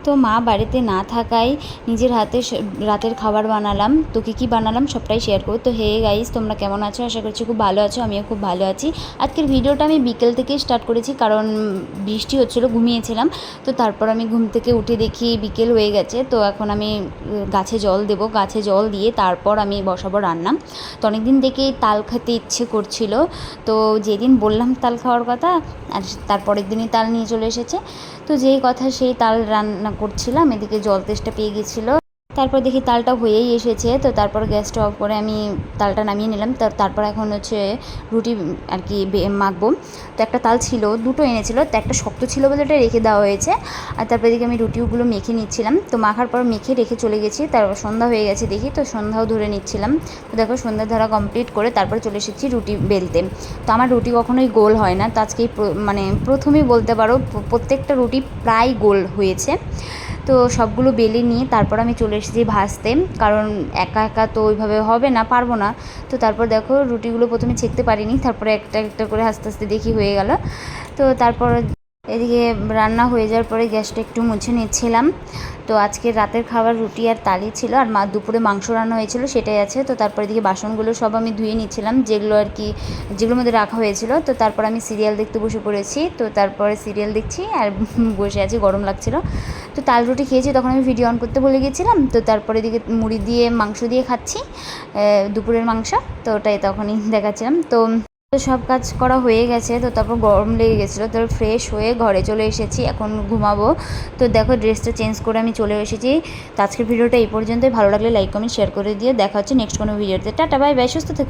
তো মা বাড়িতে না থাকায় নিজের হাতে রাতের খাবার বানালাম। তো কী বানালাম সবটাই শেয়ার করবো। তো হে গাইস, তোমরা কেমন আছো? আশা করছি খুব ভালো আছো। আমিও খুব ভালো আছি। আজকের ভিডিওটা আমি বিকেল থেকেই স্টার্ট করেছি, কারণ বৃষ্টি হচ্ছিলো, ঘুমিয়েছিলাম। তো তারপর আমি ঘুম থেকে উঠে দেখি বিকেল হয়ে গেছে। তো এখন আমি গাছে জল দেবো, গাছে জল দিয়ে তারপর আমি বসাবো রান্না। তো অনেক দিন থেকেই তাল খেতে ইচ্ছে করছিল। তো যেদিন বললাম তাল খাওয়ার কথা, আর তারপরের দিনই তাল নিয়ে চলে এসেছে। তো যেই কথা সেই তাল রান্না করছিলাম, এদিকে জল তেষ্টা পেয়ে গেছিলো। তারপর দেখি তালটা হয়েই এসেছে। তো তারপর গ্যাসটা অফ করে আমি তালটা নামিয়ে নিলাম। তারপর এখন হচ্ছে রুটি আর কি মাখবো। তো একটা তাল ছিল, দুটো এনেছিল, তো একটা শক্ত ছিল বলে ওটা রেখে দেওয়া হয়েছে। আর তারপর দেখি আমি রুটিগুলো মেখে নিচ্ছিলাম। তো মাখার পর মেখে রেখে চলে গেছি। তারপর সন্ধ্যা হয়ে গেছে দেখি, তো সন্ধ্যাও ধরে নিচ্ছিলাম। তো দেখো সন্ধ্যা ধরা কমপ্লিট করে তারপরে চলে এসেছি রুটি বেলতে। তো আমার রুটি কখনোই গোল হয় না। তো আজকেই মানে প্রথমেই বলতে পারো প্রত্যেকটা রুটি প্রায় গোল হয়েছে। তো সবগুলো বেলে নিয়ে তারপর আমি চলে এসেছি ভাজতে, কারণ একা একা তো ওইভাবে হবে না, পারবো না। তো তারপর দেখো রুটিগুলো প্রথমে ছেঁকতে পারিনি, তারপরে একটা একটা করে আস্তে আস্তে দেখি হয়ে গেল। তো তারপর এদিকে রান্না হয়ে যাওয়ার পরে গ্যাসটা একটু মুছে নিচ্ছিলাম। তো আজকে রাতের খাবার রুটি আর তালি ছিল, আর দুপুরে মাংস রান্না হয়েছিল সেটাই আছে। তো তারপর এদিকে বাসনগুলো সব আমি ধুয়ে নিচ্ছিলাম, যেগুলো আর কি যেগুলোর মধ্যে রাখা হয়েছিল। তো তারপর আমি সিরিয়াল দেখতে বসে পড়েছি। তো তারপরে সিরিয়াল দেখছি আর বসে আছি, গরম লাগছিল। তো তাল রুটি খেয়েছি, তখন আমি ভিডিও অন করতে ভুলে গেছিলাম। তো তারপরে এদিকে মুড়ি দিয়ে মাংস দিয়ে খাচ্ছি, দুপুরের মাংস। তো ওটাই তখনই দেখাচ্ছিলাম। তো সব কাজ করা হয়ে গেছে। তো তারপর গরম লেগে গেছিলো, তো ফ্রেশ হয়ে ঘরে চলে এসেছি, এখন ঘুমাবো। তো দেখো ড্রেসটা চেঞ্জ করে আমি চলে এসেছি। তো আজকের ভিডিওটা এই পর্যন্তই। ভালো লাগলে লাইক কমেন্ট শেয়ার করে দিয়ে দেখা হচ্ছে নেক্সট কোনো ভিডিওতে। টাটা, বাই বাই, সুস্থ থেকো।